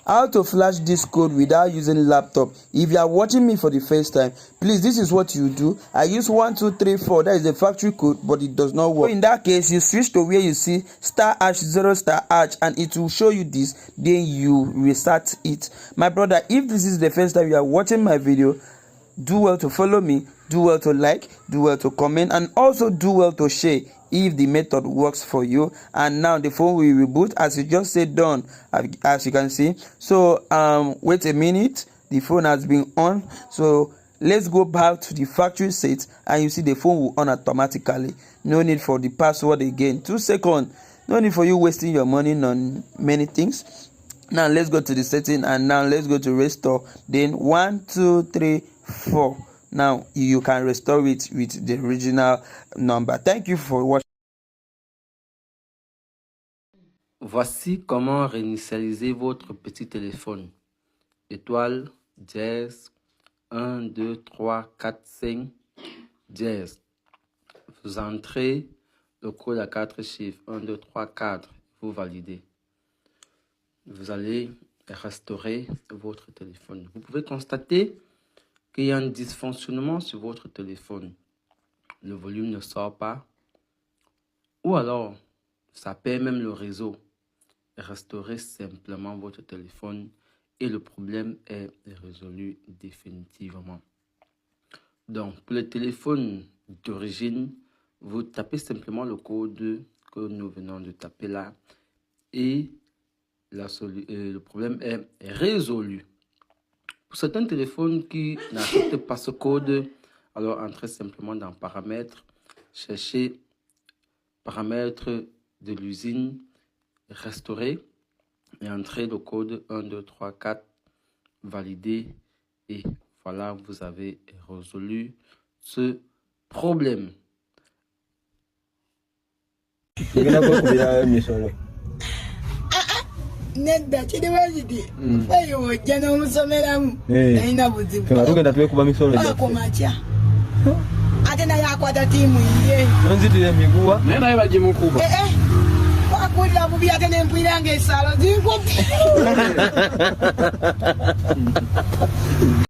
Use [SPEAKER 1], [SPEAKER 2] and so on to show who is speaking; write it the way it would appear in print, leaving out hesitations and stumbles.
[SPEAKER 1] How to flash this code without using laptop. If you are watching me for the first time, please, this is what you do. I use 1234, that is the factory code, but it does not work. So in that case, you switch to where you see *#0* and it will show you this, then you restart it. My brother, if this is the first time you are watching my video, do well to follow me, do well to like, do well to comment, and also do well to share if the method works for you. And now the phone will reboot, as you just said, done, as you can see. So wait a minute, the phone has been on. So let's go back to the factory set, and you see the phone will on automatically. No need for the password again. 2 seconds. No need for you wasting your money on many things. Now let's go to the setting, and now let's go to restore. Then 1 2 3 4. Now you can restore it with the original number. Thank you for watching.
[SPEAKER 2] Voici comment réinitialiser votre petit téléphone. Étoile, dièse, 1, 2, 3, 4, 5, dièse. Vous entrez le code à 4 chiffres, 1, 2, 3, 4, vous validez. Vous allez restaurer votre téléphone. Vous pouvez constater qu'il y a un dysfonctionnement sur votre téléphone. Le volume ne sort pas. Ou alors, ça perd même le réseau. Restaurez simplement votre téléphone et le problème est résolu définitivement. Donc, pour le téléphone d'origine, vous tapez simplement le code que nous venons de taper là et le problème est résolu. Pour certains téléphones qui n'acceptent pas ce code, alors entrez simplement dans paramètres, cherchez paramètres de l'usine, restaurer et entrez le code 1, 2, 3, 4, validez et voilà, vous avez résolu ce problème.
[SPEAKER 3] Nedda chidi wajidi ayo jana musomeramu naina buzibu
[SPEAKER 4] tugenda twekuba misolo
[SPEAKER 3] akomacha ate na yakwata timu iye
[SPEAKER 4] nzitire miguwa
[SPEAKER 5] nena ibaje mukuba
[SPEAKER 3] wakulira bubi ate nempwirange esalo ziko